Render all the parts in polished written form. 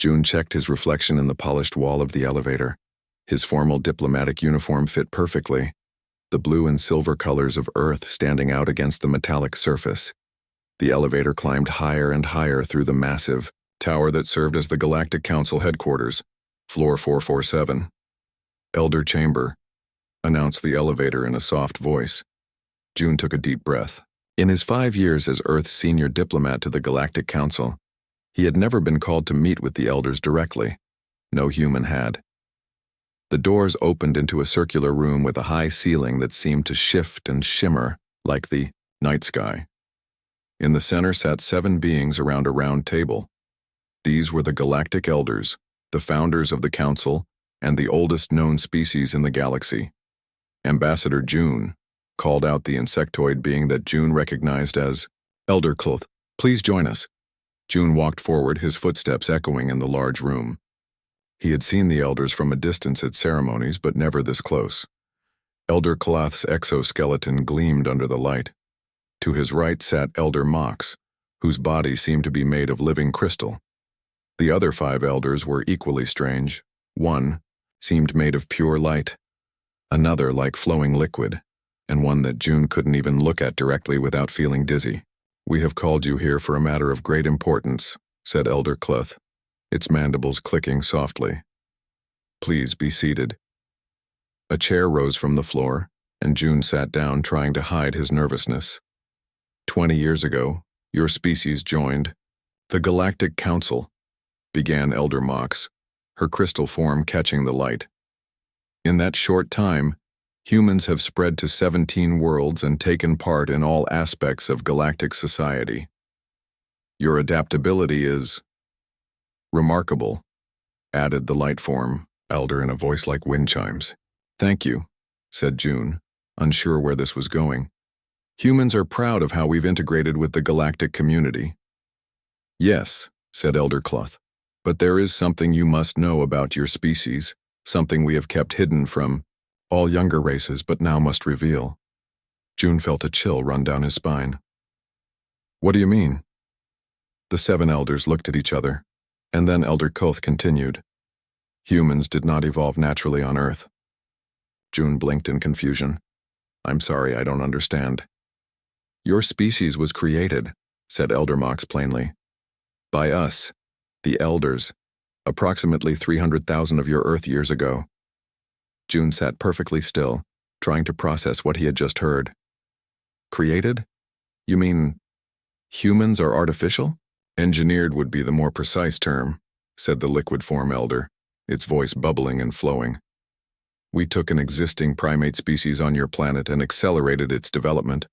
June checked his reflection in the polished wall of the elevator. His formal diplomatic uniform fit perfectly, the blue and silver colors of Earth standing out against the metallic surface. The elevator climbed higher and higher through the massive tower that served as the Galactic Council headquarters, floor 447. Elder Chamber, announced the elevator in a soft voice. June took a deep breath. In his 5 years as Earth's senior diplomat to the Galactic Council, he had never been called to meet with the elders directly. No human had. The doors opened into a circular room with a high ceiling that seemed to shift and shimmer like the night sky. In the center sat 7 beings around a round table. These were the Galactic Elders, the founders of the Council, and the oldest known species in the galaxy. Ambassador June called out the insectoid being that June recognized as Elder Cloth. Please join us. June walked forward, his footsteps echoing in the large room. He had seen the elders from a distance at ceremonies, but never this close. Elder Cloth's exoskeleton gleamed under the light. To his right sat Elder Mox, whose body seemed to be made of living crystal. The other 5 elders were equally strange. One seemed made of pure light, another like flowing liquid, and one that June couldn't even look at directly without feeling dizzy. "We have called you here for a matter of great importance," said Elder Cloth, its mandibles clicking softly. "Please be seated." A chair rose from the floor, and June sat down, trying to hide his nervousness. 20 years ago, your species joined the Galactic Council, began Elder Mox, her crystal form catching the light. In that short time, humans have spread to 17 worlds and taken part in all aspects of galactic society. Your adaptability is remarkable, added the light form, Elder, in a voice like wind chimes. "Thank you," said June, unsure where this was going. "Humans are proud of how we've integrated with the galactic community." "Yes," said Elder Cloth, "but there is something you must know about your species, something we have kept hidden from all younger races but now must reveal." June felt a chill run down his spine. "What do you mean?" The 7 elders looked at each other, and then Elder Cloth continued. "Humans did not evolve naturally on Earth." June blinked in confusion. "I'm sorry, I don't understand." "Your species was created," said Elder Mox plainly, "by us, the Elders, approximately 300,000 of your Earth years ago." June sat perfectly still, trying to process what he had just heard. "Created? You mean humans are artificial?" "Engineered would be the more precise term," said the liquid form elder, its voice bubbling and flowing. "We took an existing primate species on your planet and accelerated its development.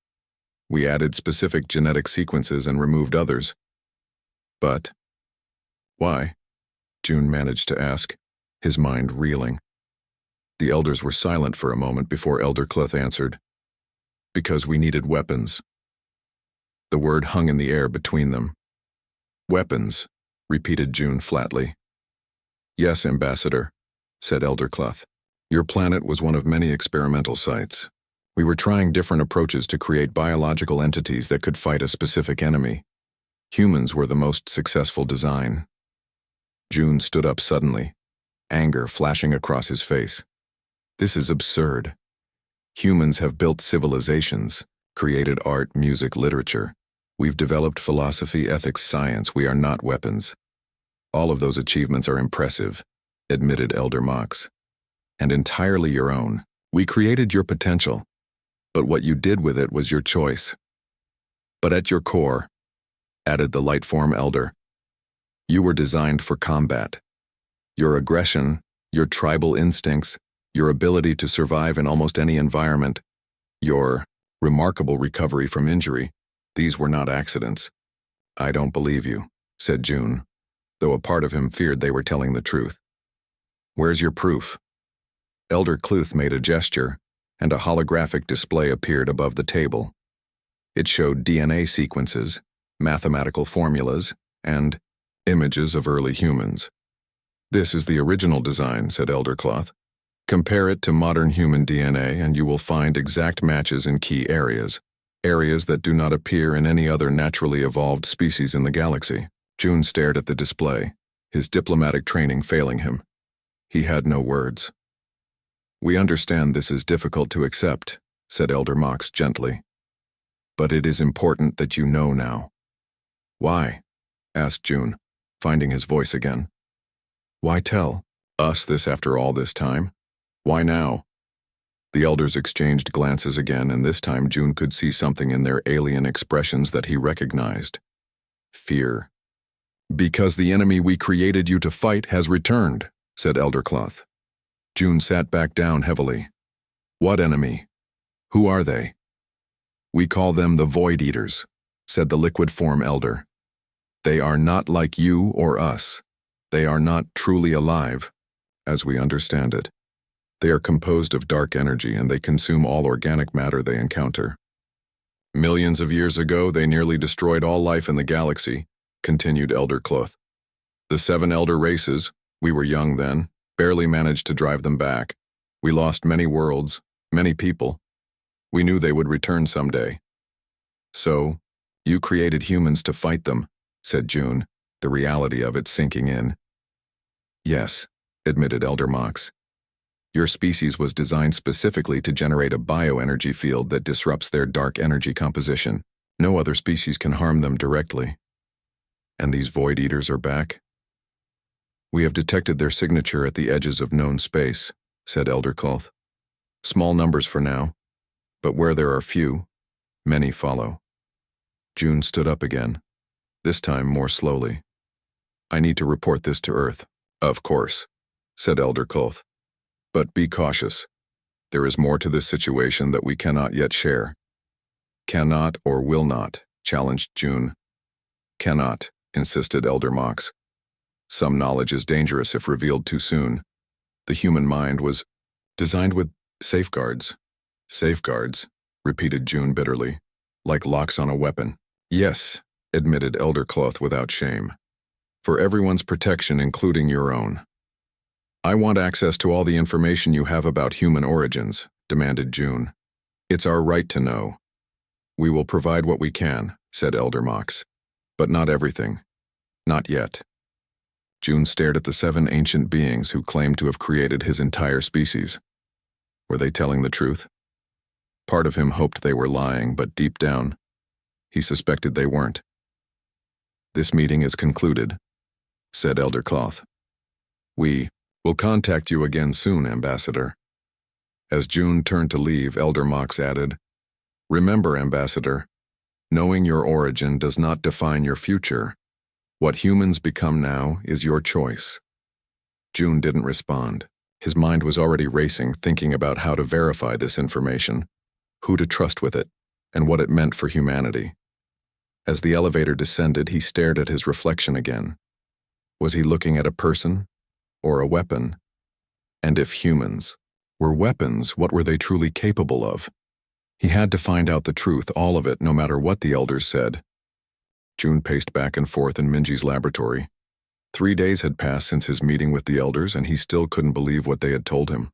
We added specific genetic sequences and removed others." "But why?" June managed to ask, his mind reeling. The elders were silent for a moment before Elder Cloth answered. "Because we needed weapons." The word hung in the air between them. "Weapons," repeated June flatly. "Yes, Ambassador," said Elder Cloth. "Your planet was one of many experimental sites. We were trying different approaches to create biological entities that could fight a specific enemy. Humans were the most successful design." June stood up suddenly, anger flashing across his face. "This is absurd. Humans have built civilizations, created art, music, literature. We've developed philosophy, ethics, science. We are not weapons." "All of those achievements are impressive," admitted Elder Mox, "and entirely your own. We created your potential, but what you did with it was your choice. But at your core," added the light form elder, "you were designed for combat. Your aggression, your tribal instincts, your ability to survive in almost any environment, your remarkable recovery from injury, these were not accidents." "I don't believe you," said June, though a part of him feared they were telling the truth. "Where's your proof?" Elder Cloth made a gesture, and a holographic display appeared above the table. It showed DNA sequences, mathematical formulas, and images of early humans. "This is the original design," said Elder Cloth. "Compare it to modern human DNA and you will find exact matches in key areas that do not appear in any other naturally evolved species in the galaxy." June stared at the display, his diplomatic training failing him. He had no words. "We understand this is difficult to accept," said Elder Mox gently. "But it is important that you know now." "Why?" asked June, finding his voice again. "Why tell us this after all this time? Why now?" The elders exchanged glances again, and this time June could see something in their alien expressions that he recognized. Fear. "Because the enemy we created you to fight has returned," said Elder Cloth. June sat back down heavily. "What enemy? Who are they?" "We call them the Void Eaters," said the liquid form elder. "They are not like you or us. They are not truly alive, as we understand it. They are composed of dark energy, and they consume all organic matter they encounter. Millions of years ago, they nearly destroyed all life in the galaxy," continued Elder Cloth. "The 7 elder races, we were young then, barely managed to drive them back. We lost many worlds, many people. We knew they would return someday. So, you created humans to fight them," said June, the reality of it sinking in. "Yes," admitted Elder Mox. "Your species was designed specifically to generate a bioenergy field that disrupts their dark energy composition. No other species can harm them directly." "And these Void Eaters are back?" "We have detected their signature at the edges of known space," said Elder Cloth. "Small numbers for now, but where there are few, many follow." June stood up again, this time more slowly. "I need to report this to Earth." "Of course," said Elder Cloth. "But be cautious. There is more to this situation that we cannot yet share." "Cannot or will not," challenged June. "Cannot," insisted Elder Mox. "Some knowledge is dangerous if revealed too soon. The human mind was designed with safeguards." "Safeguards," repeated June bitterly, "like locks on a weapon." "Yes," admitted Elder Cloth without shame. "For everyone's protection, including your own." "I want access to all the information you have about human origins," demanded June. "It's our right to know." "We will provide what we can," said Elder Mox. "But not everything. Not yet." June stared at the 7 ancient beings who claimed to have created his entire species. Were they telling the truth? Part of him hoped they were lying, but deep down, he suspected they weren't. "This meeting is concluded," said Elder Cloth. "We will contact you again soon, Ambassador." As June turned to leave, Elder Mox added, "Remember, Ambassador, knowing your origin does not define your future. What humans become now is your choice." June didn't respond. His mind was already racing, thinking about how to verify this information, who to trust with it, and what it meant for humanity. As the elevator descended, he stared at his reflection again. Was he looking at a person or a weapon? And if humans were weapons, what were they truly capable of? He had to find out the truth, all of it, no matter what the elders said. June paced back and forth in Minji's laboratory. 3 days had passed since his meeting with the elders, and he still couldn't believe what they had told him.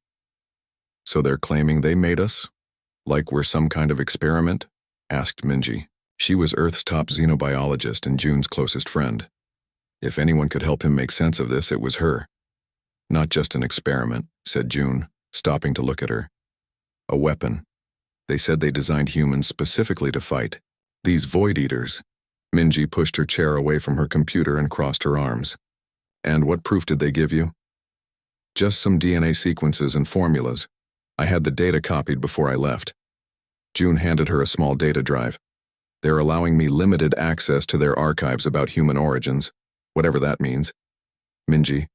"So they're claiming they made us? Like we're some kind of experiment?" asked Minji. She was Earth's top xenobiologist and June's closest friend. If anyone could help him make sense of this, it was her. "Not just an experiment," said June, stopping to look at her. "A weapon. They said they designed humans specifically to fight. These Void Eaters." Minji pushed her chair away from her computer and crossed her arms. "And what proof did they give you?" "Just some DNA sequences and formulas. I had the data copied before I left." June handed her a small data drive. "They're allowing me limited access to their archives about human origins, whatever that means." Minji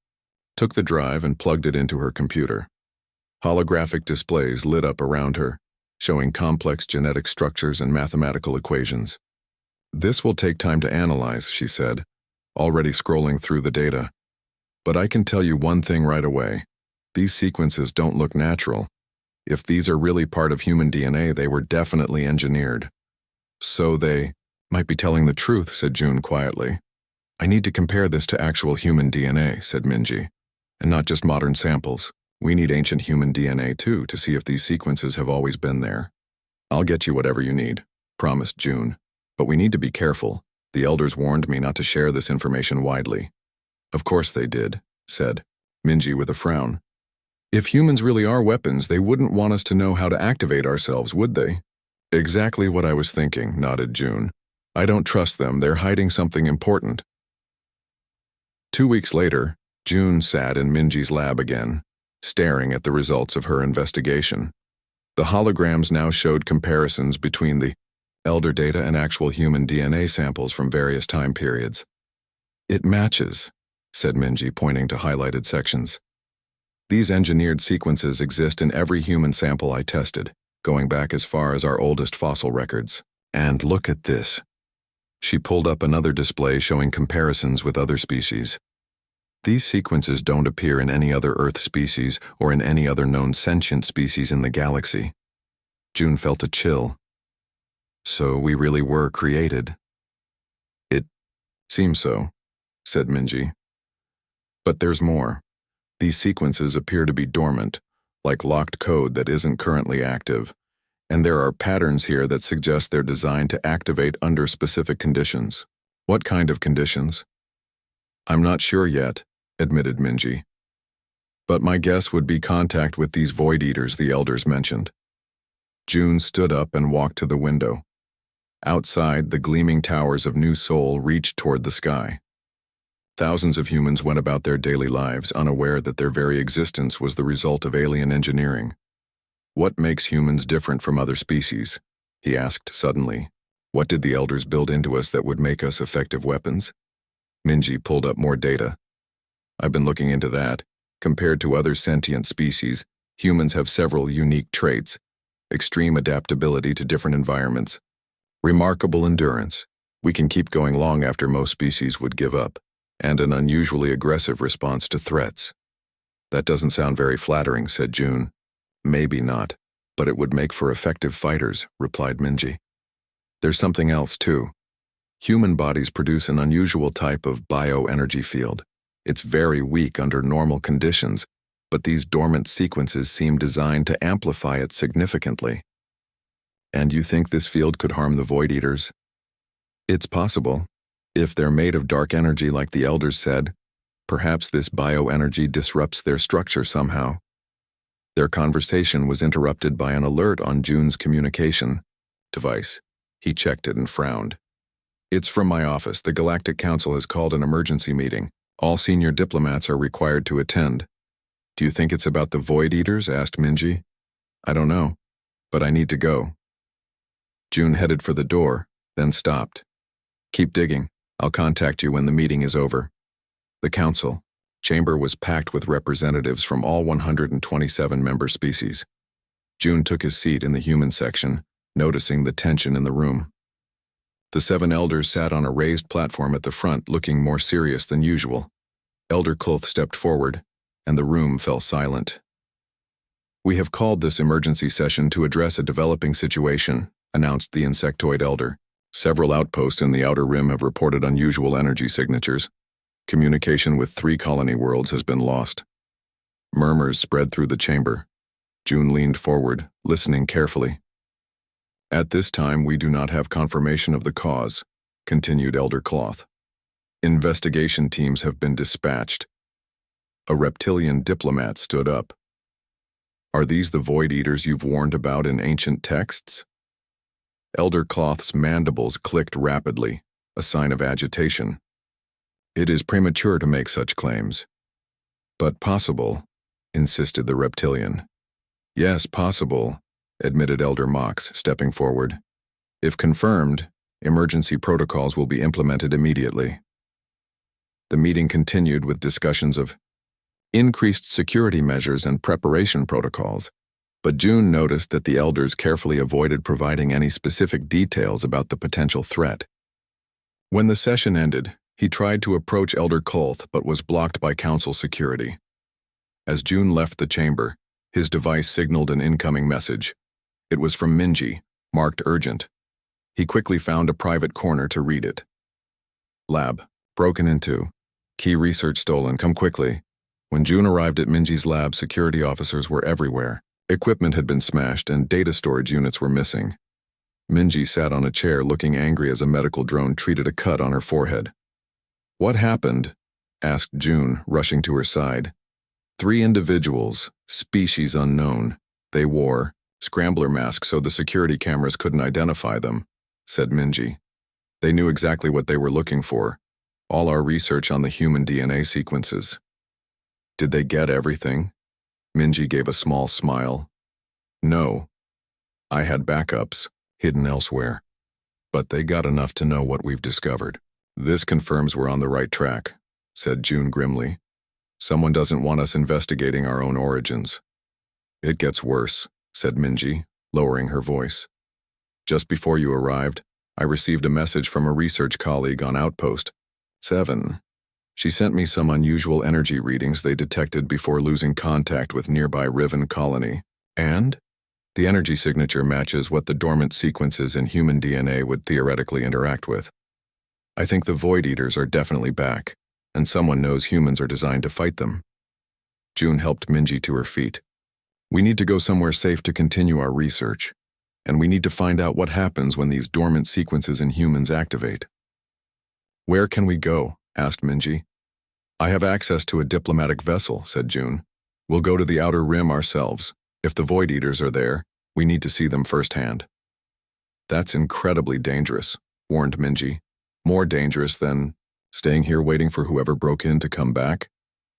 took the drive and plugged it into her computer. Holographic displays lit up around her, showing complex genetic structures and mathematical equations. "This will take time to analyze," she said, already scrolling through the data. "But I can tell you one thing right away. These sequences don't look natural. If these are really part of human DNA, they were definitely engineered." "So they might be telling the truth," said June quietly. "I need to compare this to actual human DNA," said Minji, "and not just modern samples. We need ancient human DNA too to see if these sequences have always been there." "I'll get you whatever you need," promised June. "But we need to be careful. The elders warned me not to share this information widely." Of course they did, said Minji with a frown. If humans really are weapons, they wouldn't want us to know how to activate ourselves, would they? Exactly what I was thinking, nodded June. I don't trust them, they're hiding something important. 2 weeks later, June sat in Minji's lab again, staring at the results of her investigation. The holograms now showed comparisons between the elder data and actual human DNA samples from various time periods. It matches, said Minji, pointing to highlighted sections. These engineered sequences exist in every human sample I tested, going back as far as our oldest fossil records. And look at this. She pulled up another display showing comparisons with other species. These sequences don't appear in any other Earth species or in any other known sentient species in the galaxy. June felt a chill. So we really were created. It seems so, said Minji. But there's more. These sequences appear to be dormant, like locked code that isn't currently active, and there are patterns here that suggest they're designed to activate under specific conditions. What kind of conditions? I'm not sure yet, admitted Minji. But my guess would be contact with these void eaters the elders mentioned. June stood up and walked to the window. Outside, the gleaming towers of New Seoul reached toward the sky. Thousands of humans went about their daily lives, unaware that their very existence was the result of alien engineering. What makes humans different from other species? He asked suddenly. What did the elders build into us that would make us effective weapons? Minji pulled up more data. I've been looking into that. Compared to other sentient species, humans have several unique traits: extreme adaptability to different environments, remarkable endurance. We can keep going long after most species would give up, and an unusually aggressive response to threats. That doesn't sound very flattering, said June. Maybe not, but it would make for effective fighters, replied Minji. There's something else, too. Human bodies produce an unusual type of bioenergy field. It's very weak under normal conditions, but these dormant sequences seem designed to amplify it significantly. And you think this field could harm the Void Eaters? It's possible. If they're made of dark energy like the elders said, perhaps this bioenergy disrupts their structure somehow. Their conversation was interrupted by an alert on June's communication device. He checked it and frowned. It's from my office. The Galactic Council has called an emergency meeting. All senior diplomats are required to attend. Do you think it's about the Void Eaters? Asked Minji. I don't know, but I need to go. June headed for the door, then stopped. Keep digging. I'll contact you when the meeting is over. The council chamber was packed with representatives from all 127 member species. June took his seat in the human section, noticing the tension in the room. The 7 elders sat on a raised platform at the front, looking more serious than usual. Elder Kloth stepped forward, and the room fell silent. We have called this emergency session to address a developing situation, announced the insectoid elder. Several outposts in the outer rim have reported unusual energy signatures. Communication with 3 colony worlds has been lost. Murmurs spread through the chamber. June leaned forward, listening carefully. At this time, we do not have confirmation of the cause, continued Elder Cloth. Investigation teams have been dispatched. A reptilian diplomat stood up. Are these the Void Eaters you've warned about in ancient texts? Elder Cloth's mandibles clicked rapidly, a sign of agitation. It is premature to make such claims. But possible, insisted the reptilian. Yes, possible, admitted Elder Mox, stepping forward. If confirmed, emergency protocols will be implemented immediately. The meeting continued with discussions of increased security measures and preparation protocols, but June noticed that the elders carefully avoided providing any specific details about the potential threat. When the session ended, he tried to approach Elder Kolth but was blocked by council security. As June left the chamber, his device signaled an incoming message. It was from Minji, marked urgent. He quickly found a private corner to read it. Lab, broken into. Key research stolen, come quickly. When June arrived at Minji's lab, security officers were everywhere. Equipment had been smashed and data storage units were missing. Minji sat on a chair looking angry as a medical drone treated a cut on her forehead. What happened? asked June, rushing to her side. 3 individuals, species unknown. They wore scrambler masks so the security cameras couldn't identify them, said Minji. They knew exactly what they were looking for. All our research on the human DNA sequences. Did they get everything? Minji gave a small smile. No. I had backups, hidden elsewhere. But they got enough to know what we've discovered. This confirms we're on the right track, said June grimly. Someone doesn't want us investigating our own origins. It gets worse, said Minji, lowering her voice. Just before you arrived, I received a message from a research colleague on Outpost 7. She sent me some unusual energy readings they detected before losing contact with nearby Riven colony. And? The energy signature matches what the dormant sequences in human DNA would theoretically interact with. I think the Void Eaters are definitely back, and someone knows humans are designed to fight them. June helped Minji to her feet. We need to go somewhere safe to continue our research, and we need to find out what happens when these dormant sequences in humans activate. Where can we go? Asked Minji. I have access to a diplomatic vessel, said June. We'll go to the Outer Rim ourselves. If the Void Eaters are there, we need to see them firsthand. That's incredibly dangerous, warned Minji. More dangerous than staying here waiting for whoever broke in to come back,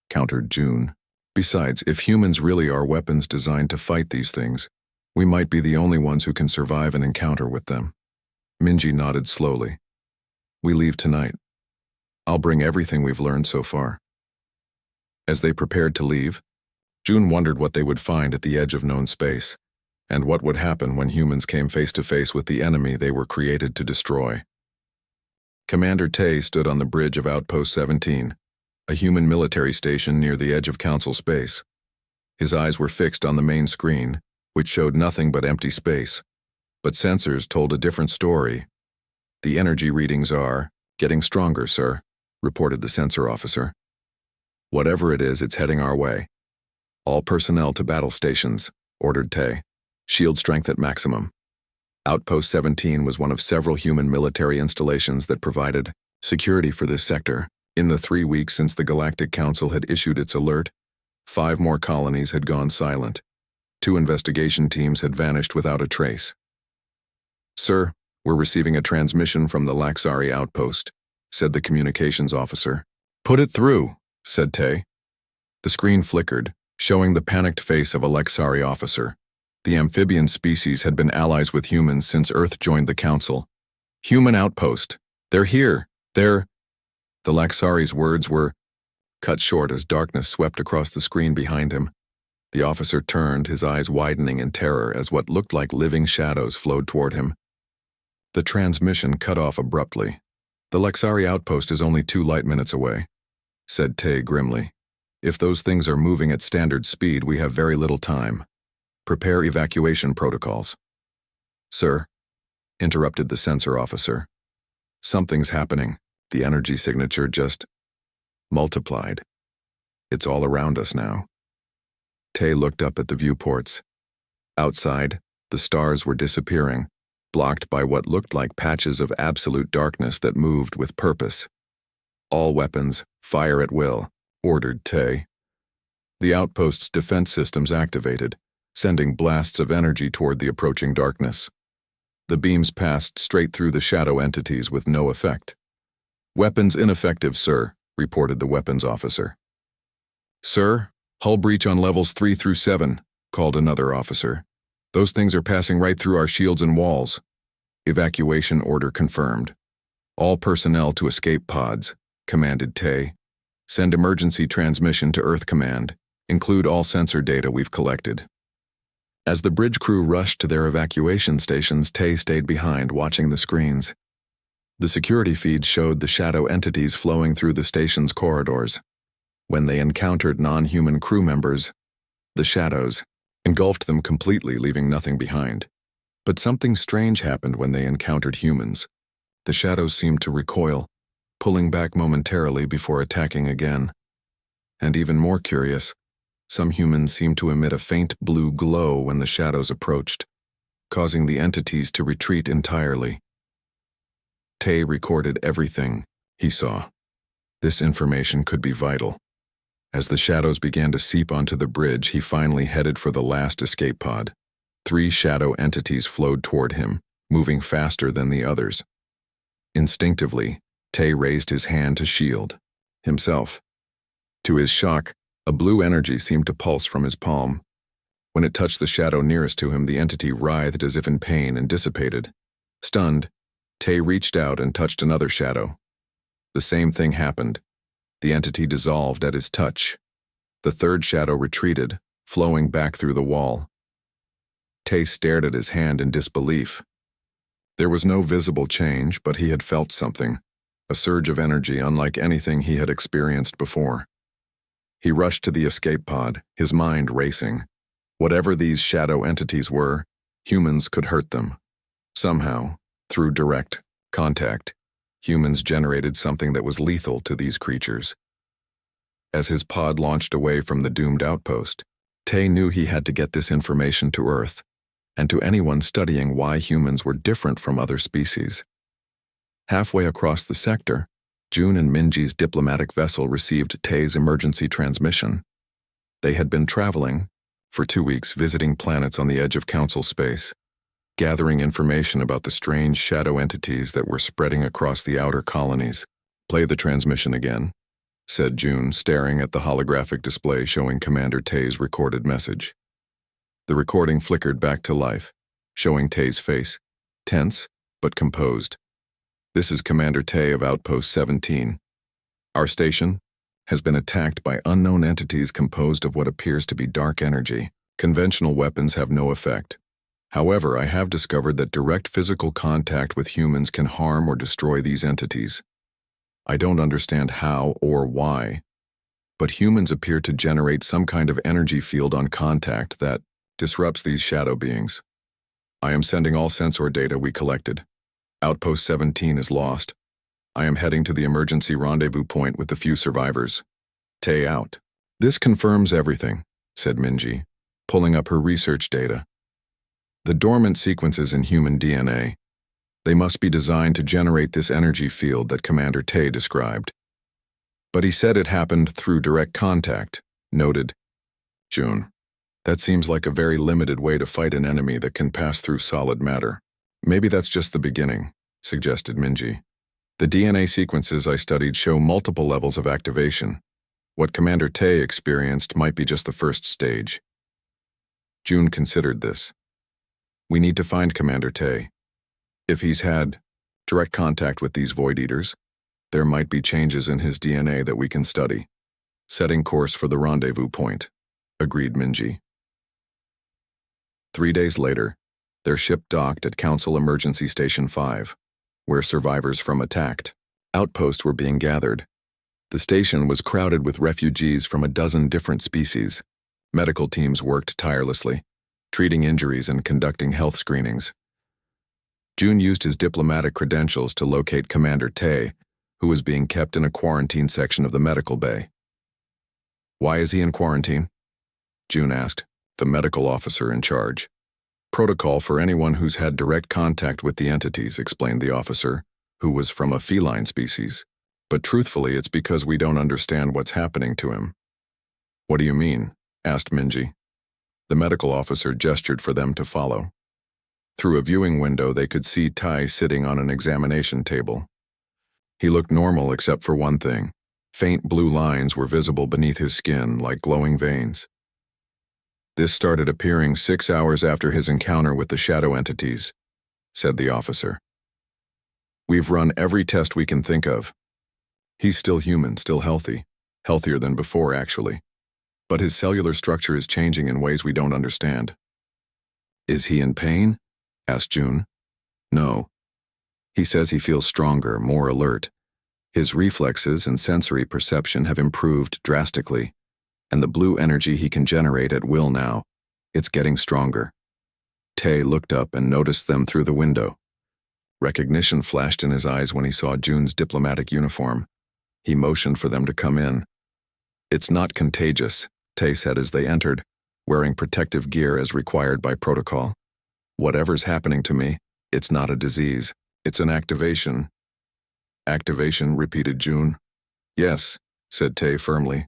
countered June. Besides, if humans really are weapons designed to fight these things, we might be the only ones who can survive an encounter with them. Minji nodded slowly. We leave tonight. I'll bring everything we've learned so far. As they prepared to leave, June wondered what they would find at the edge of known space, and what would happen when humans came face to face with the enemy they were created to destroy. Commander Tay stood on the bridge of Outpost 17, a human military station near the edge of Council space. His eyes were fixed on the main screen, which showed nothing but empty space, but sensors told a different story. The energy readings are getting stronger, sir, reported the sensor officer. Whatever it is, it's heading our way. All personnel to battle stations, ordered Tay. Shield strength at maximum. Outpost 17 was one of several human military installations that provided security for this sector. In the 3 weeks since the Galactic Council had issued its alert, 5 more colonies had gone silent. 2 investigation teams had vanished without a trace. Sir, we're receiving a transmission from the Laxari outpost, said the communications officer. Put it through, said Tay. The screen flickered, showing the panicked face of a Laxari officer. The amphibian species had been allies with humans since Earth joined the Council. Human outpost. They're here. They're... The Laxari's words were cut short as darkness swept across the screen behind him. The officer turned, his eyes widening in terror as what looked like living shadows flowed toward him. The transmission cut off abruptly. The Laxari outpost is only 2 light minutes away, said Tay grimly. If those things are moving at standard speed, we have very little time. Prepare evacuation protocols. Sir, interrupted the sensor officer. Something's happening. The energy signature just multiplied. It's all around us now. Tay looked up at the viewports. Outside, the stars were disappearing, blocked by what looked like patches of absolute darkness that moved with purpose. All weapons, fire at will, ordered Tay. The outpost's defense systems activated, sending blasts of energy toward the approaching darkness. The beams passed straight through the shadow entities with no effect. Weapons ineffective, sir, reported the weapons officer. Sir, hull breach on levels 3 through 7, called another officer. Those things are passing right through our shields and walls. Evacuation order confirmed. All personnel to escape pods, commanded Tay. Send emergency transmission to Earth Command. Include all sensor data we've collected. As the bridge crew rushed to their evacuation stations, Tay stayed behind, watching the screens. The security feeds showed the shadow entities flowing through the station's corridors. When they encountered non-human crew members, the shadows engulfed them completely, leaving nothing behind. But something strange happened when they encountered humans. The shadows seemed to recoil, pulling back momentarily before attacking again. And even more curious, some humans seemed to emit a faint blue glow when the shadows approached, causing the entities to retreat entirely. Tay recorded everything he saw. This information could be vital. As the shadows began to seep onto the bridge, he finally headed for the last escape pod. 3 shadow entities flowed toward him, moving faster than the others. Instinctively, Tay raised his hand to shield himself. To his shock, a blue energy seemed to pulse from his palm. When it touched the shadow nearest to him, the entity writhed as if in pain and dissipated. Stunned, Tay reached out and touched another shadow. The same thing happened. The entity dissolved at his touch. The third shadow retreated, flowing back through the wall. Tay stared at his hand in disbelief. There was no visible change, but he had felt something, a surge of energy unlike anything he had experienced before. He rushed to the escape pod, his mind racing. Whatever these shadow entities were, humans could hurt them. Somehow, through direct contact, humans generated something that was lethal to these creatures. As his pod launched away from the doomed outpost, Tay knew he had to get this information to Earth, and to anyone studying why humans were different from other species. Halfway across the sector, June and Minji's diplomatic vessel received Tay's emergency transmission. They had been traveling for 2 weeks, visiting planets on the edge of Council space, gathering information about the strange shadow entities that were spreading across the outer colonies. "Play the transmission again," said June, staring at the holographic display showing Commander Tay's recorded message. The recording flickered back to life, showing Tay's face, tense but composed. "This is Commander Tay of Outpost 17. Our station has been attacked by unknown entities composed of what appears to be dark energy. Conventional weapons have no effect. However, I have discovered that direct physical contact with humans can harm or destroy these entities. I don't understand how or why, but humans appear to generate some kind of energy field on contact that disrupts these shadow beings. I am sending all sensor data we collected. Outpost 17 is lost. I am heading to the emergency rendezvous point with the few survivors. Tay out." "This confirms everything," said Minji, pulling up her research data. "The dormant sequences in human DNA. They must be designed to generate this energy field that Commander Tay described. But he said it happened through direct contact," noted June. "That seems like a very limited way to fight an enemy that can pass through solid matter." "Maybe that's just the beginning," suggested Minji. "The DNA sequences I studied show multiple levels of activation. What Commander Tay experienced might be just the first stage." June considered this. "We need to find Commander Tay. If he's had direct contact with these Void Eaters, there might be changes in his DNA that we can study." "Setting course for the rendezvous point," agreed Minji. 3 days later, their ship docked at Council Emergency Station 5, where survivors from attacked outposts were being gathered. The station was crowded with refugees from a dozen different species. Medical teams worked tirelessly, treating injuries and conducting health screenings. June used his diplomatic credentials to locate Commander Tay, who was being kept in a quarantine section of the medical bay. "Why is he in quarantine?" June asked, the medical officer in charge. "Protocol for anyone who's had direct contact with the entities," explained the officer, who was from a feline species. "But truthfully, it's because we don't understand what's happening to him." "What do you mean?" asked Minji. The medical officer gestured for them to follow. Through a viewing window, they could see Tai sitting on an examination table. He looked normal except for one thing. Faint blue lines were visible beneath his skin like glowing veins. "This started appearing 6 hours after his encounter with the shadow entities," said the officer. "We've run every test we can think of. He's still human, still healthy, healthier than before actually. But his cellular structure is changing in ways we don't understand." "Is he in pain?" asked June. "No. He says he feels stronger, more alert. His reflexes and sensory perception have improved drastically, and the blue energy he can generate at will now, it's getting stronger." Tay looked up and noticed them through the window. Recognition flashed in his eyes when he saw June's diplomatic uniform. He motioned for them to come in. "It's not contagious," Tay said as they entered, wearing protective gear as required by protocol. "Whatever's happening to me, it's not a disease. It's an activation." "Activation," repeated June. Yes, said Tay firmly.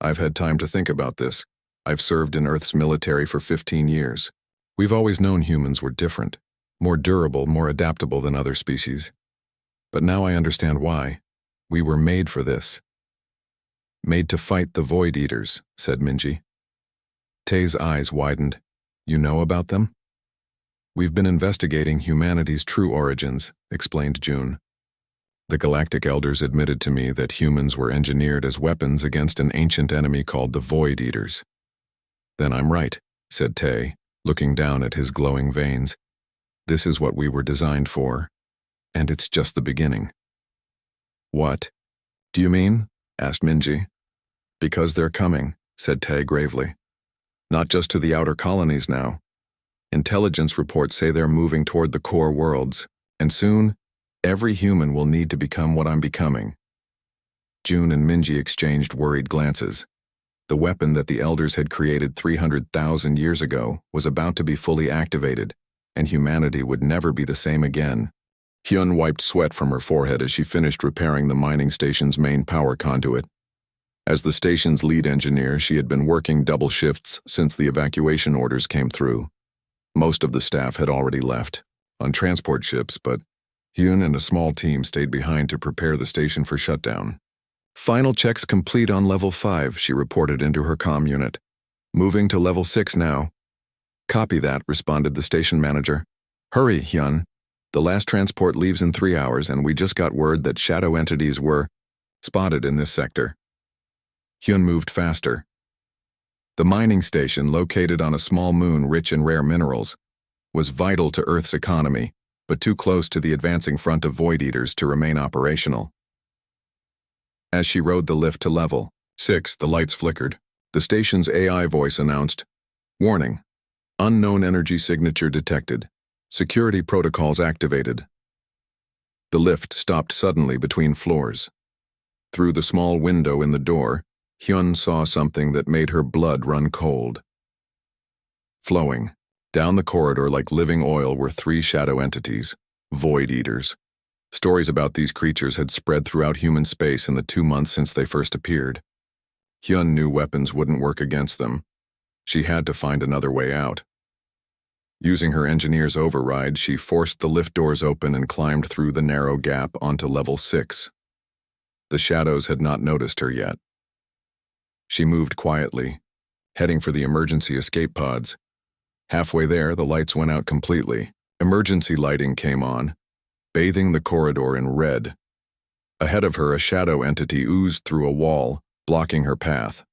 I've had time to think about this. I've served in Earth's military for 15 years. We've always known humans were different, more durable, more adaptable than other species. But now I understand why. We were made for this. Made to fight the Void Eaters, said Minji. Tay's eyes widened. You know about them? We've been investigating humanity's true origins, explained June. The Galactic Elders admitted to me that humans were engineered as weapons against an ancient enemy called the Void Eaters. Then I'm right, said Tay, looking down at his glowing veins. This is what we were designed for, and it's just the beginning. What do you mean? Asked Minji. Because they're coming, said Tay gravely. Not just to the outer colonies now. Intelligence reports say they're moving toward the core worlds, and soon, every human will need to become what I'm becoming. June and Minji exchanged worried glances. The weapon that the Elders had created 300,000 years ago was about to be fully activated, and humanity would never be the same again. Hyun wiped sweat from her forehead as she finished repairing the mining station's main power conduit. As the station's lead engineer, she had been working double shifts since the evacuation orders came through. Most of the staff had already left, on transport ships, but Hyun and a small team stayed behind to prepare the station for shutdown. Final checks complete on level 5, she reported into her comm unit. Moving to level 6 now. Copy that, responded the station manager. Hurry, Hyun. The last transport leaves in 3 hours, and we just got word that shadow entities were spotted in this sector. Hyun moved faster. The mining station, located on a small moon rich in rare minerals, was vital to Earth's economy, but too close to the advancing front of Void Eaters to remain operational. As she rode the lift to level 6, the lights flickered. The station's AI voice announced, "Warning. Unknown energy signature detected. Security protocols activated." The lift stopped suddenly between floors. Through the small window in the door, Hyun saw something that made her blood run cold. Flowing down the corridor like living oil were 3 shadow entities, Void Eaters. Stories about these creatures had spread throughout human space in the 2 months since they first appeared. Hyun knew weapons wouldn't work against them. She had to find another way out. Using her engineer's override, she forced the lift doors open and climbed through the narrow gap onto level 6. The shadows had not noticed her yet. She moved quietly, heading for the emergency escape pods. Halfway there, the lights went out completely. Emergency lighting came on, bathing the corridor in red. Ahead of her, a shadow entity oozed through a wall, blocking her path.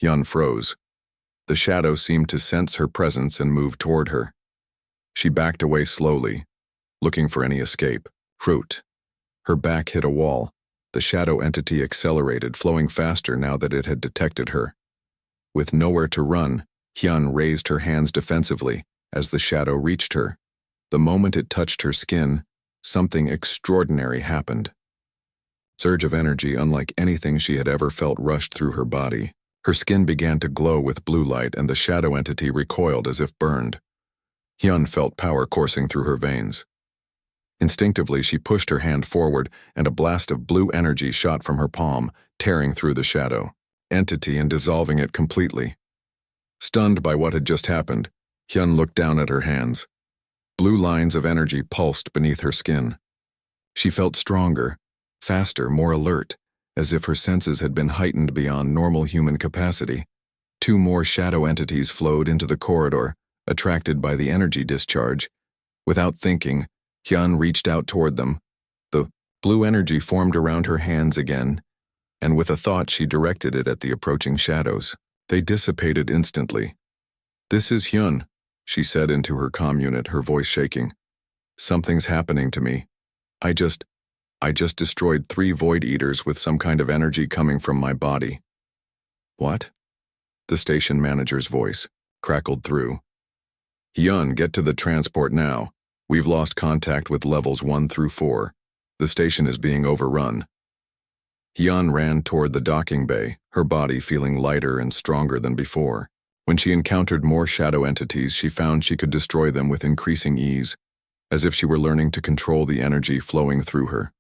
Hyun froze. The shadow seemed to sense her presence and moved toward her. She backed away slowly, looking for any escape. Fruit. Her back hit a wall. The shadow entity accelerated, flowing faster now that it had detected her. With nowhere to run, Hyun raised her hands defensively as the shadow reached her. The moment it touched her skin, something extraordinary happened. Surge of energy unlike anything she had ever felt rushed through her body. Her skin began to glow with blue light, and the shadow entity recoiled as if burned. Hyun felt power coursing through her veins. Instinctively, she pushed her hand forward, and a blast of blue energy shot from her palm, tearing through the shadow entity and dissolving it completely. Stunned by what had just happened, Hyun looked down at her hands. Blue lines of energy pulsed beneath her skin. She felt stronger, faster, more alert, as if her senses had been heightened beyond normal human capacity. 2 more shadow entities flowed into the corridor, attracted by the energy discharge. Without thinking, Hyun reached out toward them. The blue energy formed around her hands again, and with a thought she directed it at the approaching shadows. They dissipated instantly. "This is Hyun," she said into her comm unit, her voice shaking. "Something's happening to me. I just destroyed 3 Void Eaters with some kind of energy coming from my body." "What?" The station manager's voice crackled through. "Hyun, get to the transport now. We've lost contact with levels 1 through 4. The station is being overrun." Hyun ran toward the docking bay, her body feeling lighter and stronger than before. When she encountered more shadow entities, she found she could destroy them with increasing ease, as if she were learning to control the energy flowing through her.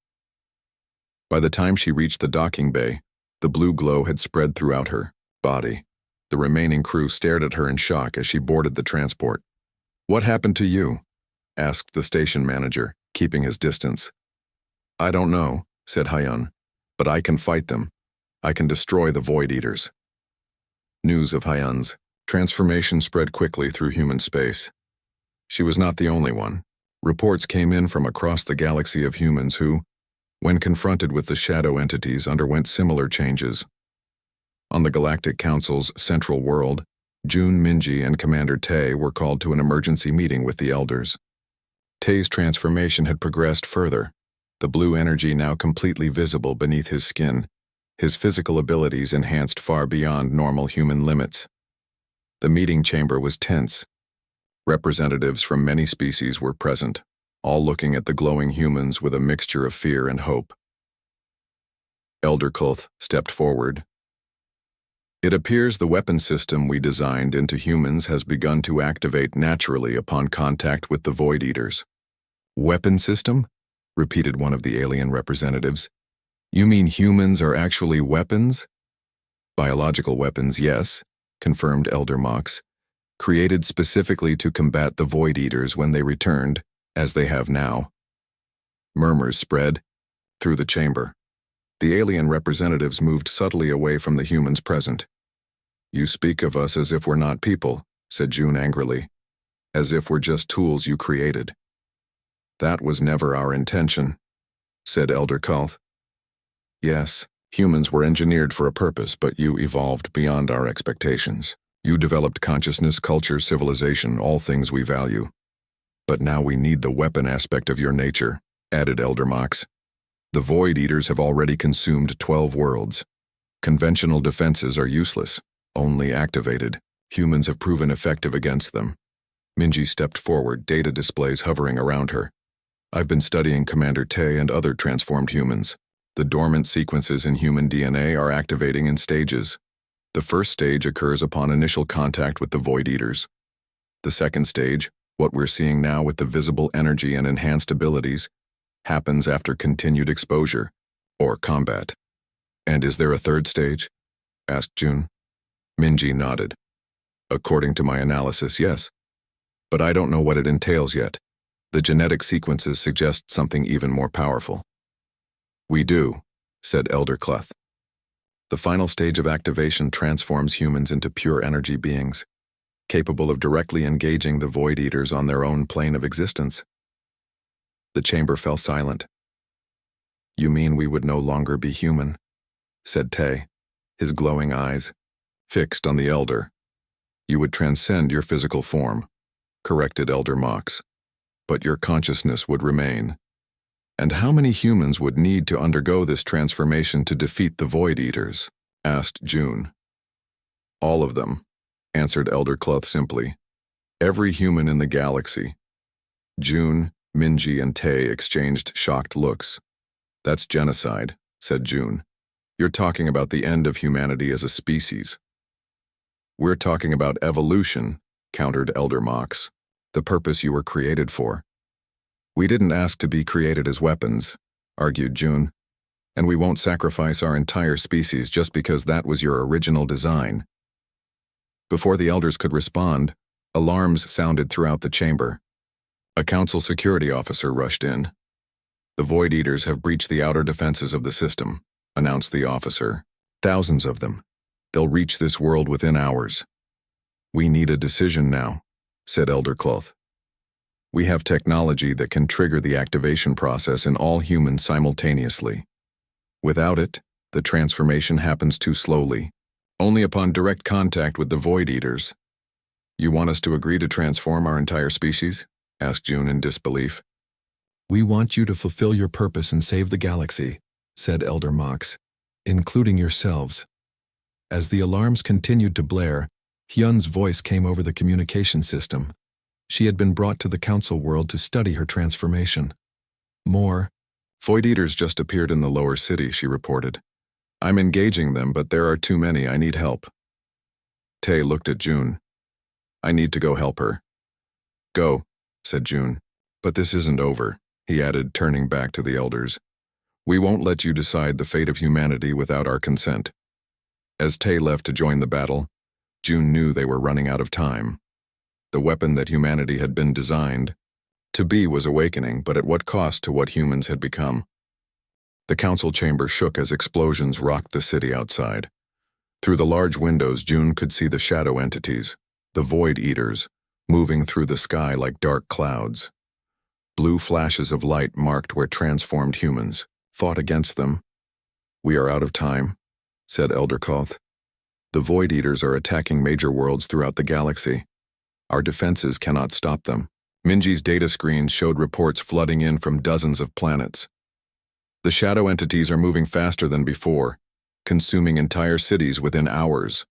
By the time she reached the docking bay, the blue glow had spread throughout her body. The remaining crew stared at her in shock as she boarded the transport. "What happened to you?" asked the station manager, keeping his distance. "I don't know," said Hyun, "but I can fight them. I can destroy the Void Eaters." News of Hyun's transformation spread quickly through human space. She was not the only one. Reports came in from across the galaxy of humans who, when confronted with the shadow entities, underwent similar changes. On the Galactic Council's central world, Jun, Minji, and Commander Tae were called to an emergency meeting with the Elders. Tae's transformation had progressed further, the blue energy now completely visible beneath his skin, his physical abilities enhanced far beyond normal human limits. The meeting chamber was tense. Representatives from many species were present, all looking at the glowing humans with a mixture of fear and hope. Elder Kulth stepped forward. "It appears the weapon system we designed into humans has begun to activate naturally upon contact with the Void Eaters." "Weapon system?" repeated one of the alien representatives. "You mean humans are actually weapons?" "Biological weapons, yes," confirmed Elder Mox, "created specifically to combat the Void Eaters when they returned, as they have now." Murmurs spread through the chamber. The alien representatives moved subtly away from the humans present. "You speak of us as if we're not people," said June angrily. "As if we're just tools you created." "That was never our intention," said Elder Kulth. "Yes, humans were engineered for a purpose, but you evolved beyond our expectations. You developed consciousness, culture, civilization, all things we value. But now we need the weapon aspect of your nature," added Elder Mox. "The Void Eaters have already consumed 12 worlds. Conventional defenses are useless, only activated. Humans have proven effective against them." Minji stepped forward, data displays hovering around her. "I've been studying Commander Tae and other transformed humans. The dormant sequences in human DNA are activating in stages. The first stage occurs upon initial contact with the Void Eaters. The second stage, what we're seeing now with the visible energy and enhanced abilities, happens after continued exposure, or combat." "And is there a third stage?" asked June. Minji nodded. "According to my analysis, yes. But I don't know what it entails yet. The genetic sequences suggest something even more powerful." "We do," said Elder Kulth. "The final stage of activation transforms humans into pure energy beings, capable of directly engaging the Void Eaters on their own plane of existence." The chamber fell silent. "You mean we would no longer be human?" said Tae, his glowing eyes fixed on the Elder. "You would transcend your physical form," corrected Elder Mox. "But your consciousness would remain." "And how many humans would need to undergo this transformation to defeat the Void Eaters?" asked June. "All of them," answered Elder Kulth simply. "Every human in the galaxy." June, Minji, and Tae exchanged shocked looks. "That's genocide," said June. "You're talking about the end of humanity as a species." "We're talking about evolution," countered Elder Mox. "The purpose you were created for." "We didn't ask to be created as weapons," argued June. "And we won't sacrifice our entire species just because that was your original design." Before the Elders could respond, alarms sounded throughout the chamber. A council security officer rushed in. "The Void Eaters have breached the outer defenses of the system," announced the officer. "Thousands of them. They'll reach this world within hours." "We need a decision now," said Elder Kulth. "We have technology that can trigger the activation process in all humans simultaneously. Without it, the transformation happens too slowly, only upon direct contact with the Void Eaters." "You want us to agree to transform our entire species?" asked June in disbelief. "We want you to fulfill your purpose and save the galaxy," said Elder Mox, "including yourselves." As the alarms continued to blare, Hyun's voice came over the communication system. She had been brought to the council world to study her transformation. More, "Void Eaters just appeared in the lower city," she reported. "I'm engaging them, but there are too many. I need help." Tae looked at June. "I need to go help her." "Go," said June. "But this isn't over," he added, turning back to the Elders. We won't let you decide the fate of humanity without our consent. As Tay left to join the battle, June knew they were running out of time. The weapon that humanity had been designed to be was awakening, but at what cost to what humans had become? The council chamber shook as explosions rocked the city outside. Through the large windows, June could see the shadow entities, the Void Eaters, moving through the sky like dark clouds. Blue flashes of light marked where transformed humans fought against them. "We are out of time," said Elder Koth. "The Void Eaters are attacking major worlds throughout the galaxy. Our defenses cannot stop them." Minji's data screens showed reports flooding in from dozens of planets. "The shadow entities are moving faster than before, consuming entire cities within hours.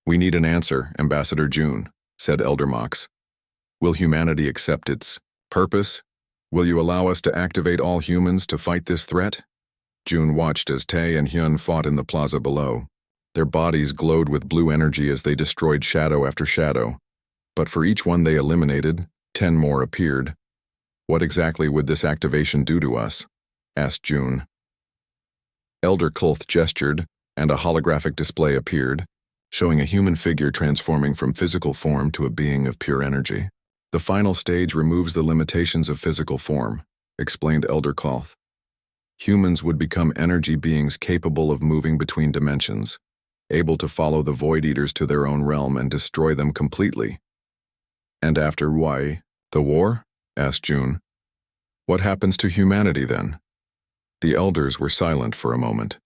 We need an answer, Ambassador June," said Elder Mox. "Will humanity accept its purpose? Will you allow us to activate all humans to fight this threat?" June watched as Tay and Hyun fought in the plaza below. Their bodies glowed with blue energy as they destroyed shadow after shadow. But for each one they eliminated, 10 more appeared. "What exactly would this activation do to us?" asked June. Elder Kulth gestured, and a holographic display appeared, showing a human figure transforming from physical form to a being of pure energy. "The final stage removes the limitations of physical form," explained Elder Kulth. "Humans would become energy beings capable of moving between dimensions, able to follow the Void Eaters to their own realm and destroy them completely." "And after why? The war?" asked June. "What happens to humanity then?" The elders were silent for a moment.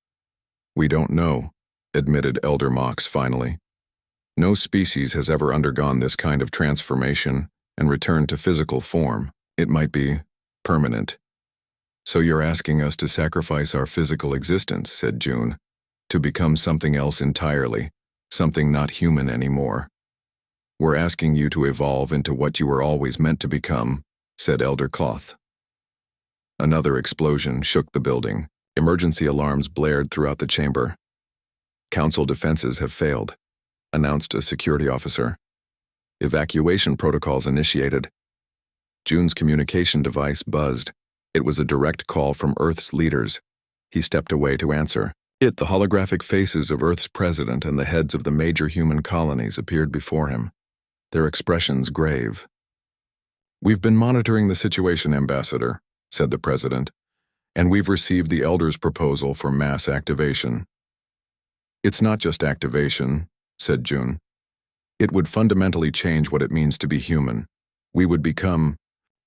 "We don't know," admitted Elder Mox finally. "No species has ever undergone this kind of transformation and returned to physical form. It might be permanent." "So you're asking us to sacrifice our physical existence," said June, "to become something else entirely, something not human anymore." "We're asking you to evolve into what you were always meant to become," said Elder Cloth. Another explosion shook the building. Emergency alarms blared throughout the chamber. "Council defenses have failed," announced a security officer. "Evacuation protocols initiated." June's communication device buzzed. It was a direct call from Earth's leaders. He stepped away to answer. The holographic faces of Earth's president and the heads of the major human colonies appeared before him, their expressions grave. "We've been monitoring the situation, Ambassador," said the president, "and we've received the elders' proposal for mass activation." "It's not just activation," said June. "It would fundamentally change what it means to be human. We would become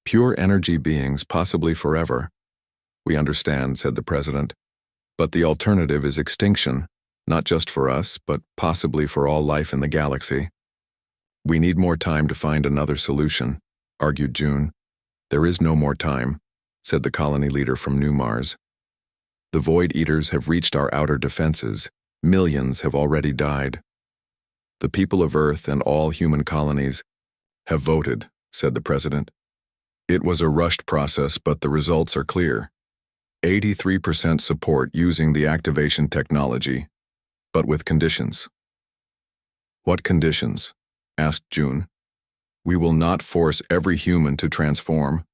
pure energy beings, possibly forever." "We understand," said the president. "But the alternative is extinction, not just for us, but possibly for all life in the galaxy." "We need more time to find another solution," argued June. "There is no more time," said the colony leader from New Mars. "The Void Eaters have reached our outer defenses. Millions have already died. The people of Earth and all human colonies have voted," said the president. "It was a rushed process, but the results are clear. 83% support using the activation technology, but with conditions." "What conditions?" asked June. "We will not force every human to transform,"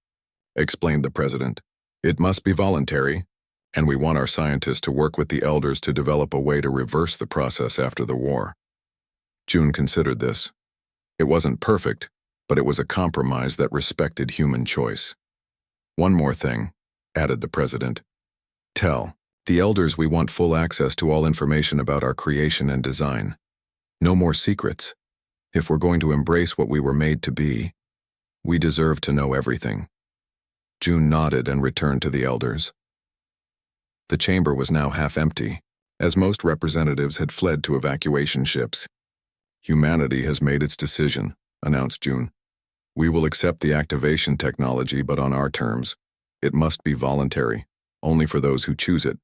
explained the president. "It must be voluntary, and we want our scientists to work with the elders to develop a way to reverse the process after the war." June considered this. It wasn't perfect, but it was a compromise that respected human choice. "One more thing," added the president. "Tell the elders we want full access to all information about our creation and design. No more secrets. If we're going to embrace what we were made to be, we deserve to know everything." June nodded and returned to the elders. The chamber was now half empty, as most representatives had fled to evacuation ships. "Humanity has made its decision," announced June. "We will accept the activation technology, but on our terms. It must be voluntary, only for those who choose it.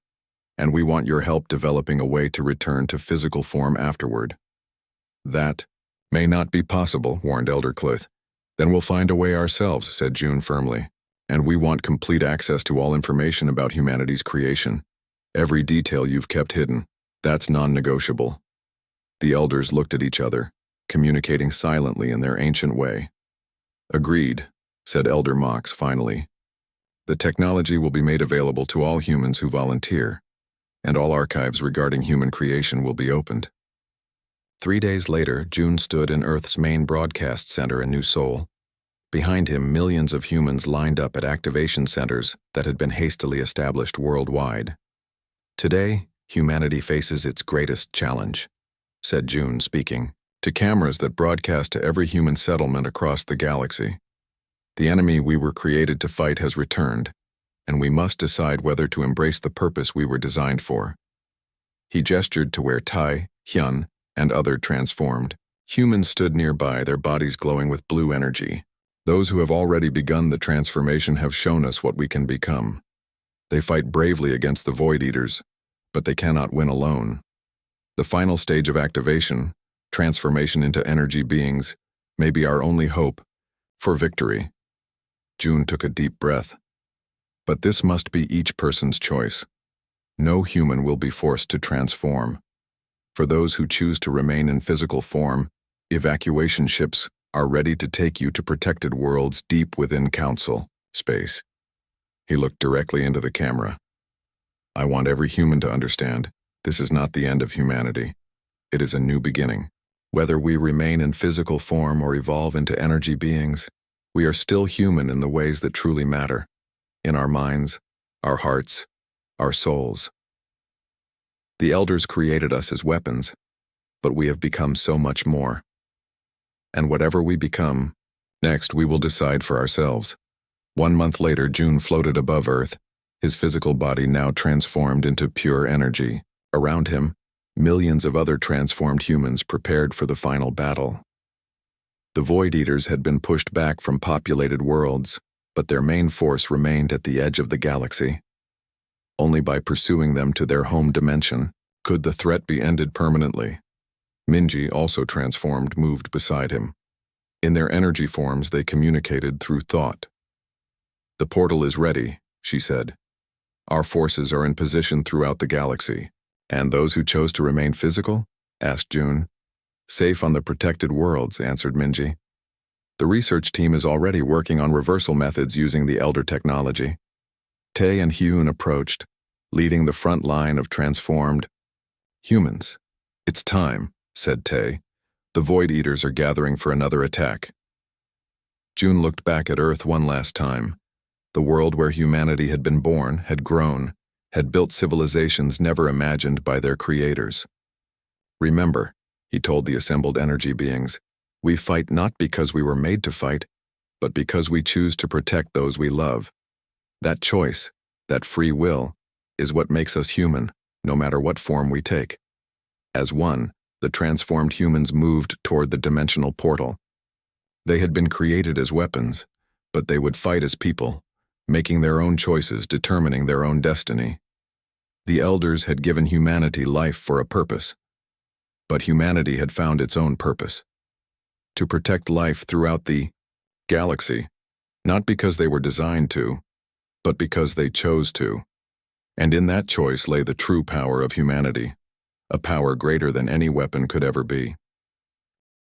And we want your help developing a way to return to physical form afterward." "That may not be possible," warned Elder Cluth. "Then we'll find a way ourselves," said June firmly. "And we want complete access to all information about humanity's creation. Every detail you've kept hidden. That's non-negotiable." The elders looked at each other, communicating silently in their ancient way. "Agreed," said Elder Mox finally. The technology will be made available to all humans who volunteer, and all archives regarding human creation will be opened. 3 days later, June stood in Earth's main broadcast center in New Seoul. Behind him, millions of humans lined up at activation centers that had been hastily established worldwide. Today, humanity faces its greatest challenge, said June, speaking to cameras that broadcast to every human settlement across the galaxy. The enemy we were created to fight has returned, and we must decide whether to embrace the purpose we were designed for. He gestured to where Tai, Hyun, and other transformed humans stood nearby, their bodies glowing with blue energy. Those who have already begun the transformation have shown us what we can become. They fight bravely against the Void Eaters, but they cannot win alone. The final stage of activation, transformation into energy beings, may be our only hope for victory. June took a deep breath. But this must be each person's choice. No human will be forced to transform. For those who choose to remain in physical form, evacuation ships are ready to take you to protected worlds deep within Council space. He looked directly into the camera. I want every human to understand, this is not the end of humanity. It is a new beginning. Whether we remain in physical form or evolve into energy beings, we are still human in the ways that truly matter. In our minds, our hearts, our souls. The elders created us as weapons, but we have become so much more. And whatever we become, next we will decide for ourselves. 1 month later, June floated above Earth, his physical body now transformed into pure energy. Around him, millions of other transformed humans prepared for the final battle. The Void Eaters had been pushed back from populated worlds, but their main force remained at the edge of the galaxy. Only by pursuing them to their home dimension could the threat be ended permanently. Minji, also transformed, moved beside him. In their energy forms, they communicated through thought. The portal is ready, she said. Our forces are in position throughout the galaxy. And those who chose to remain physical? Asked June. Safe on the protected worlds, answered Minji. The research team is already working on reversal methods using the Elder technology. Tae and Hyun approached, leading the front line of transformed humans. It's time, said Tae. The Void Eaters are gathering for another attack. June looked back at Earth one last time. The world where humanity had been born, had grown, had built civilizations never imagined by their creators. Remember, he told the assembled energy beings, we fight not because we were made to fight, but because we choose to protect those we love. That choice, that free will, is what makes us human, no matter what form we take. As one, the transformed humans moved toward the dimensional portal. They had been created as weapons, but they would fight as people, making their own choices, determining their own destiny. The elders had given humanity life for a purpose, but humanity had found its own purpose. To protect life throughout the galaxy, not because they were designed to, but because they chose to. And in that choice lay the true power of humanity, a power greater than any weapon could ever be.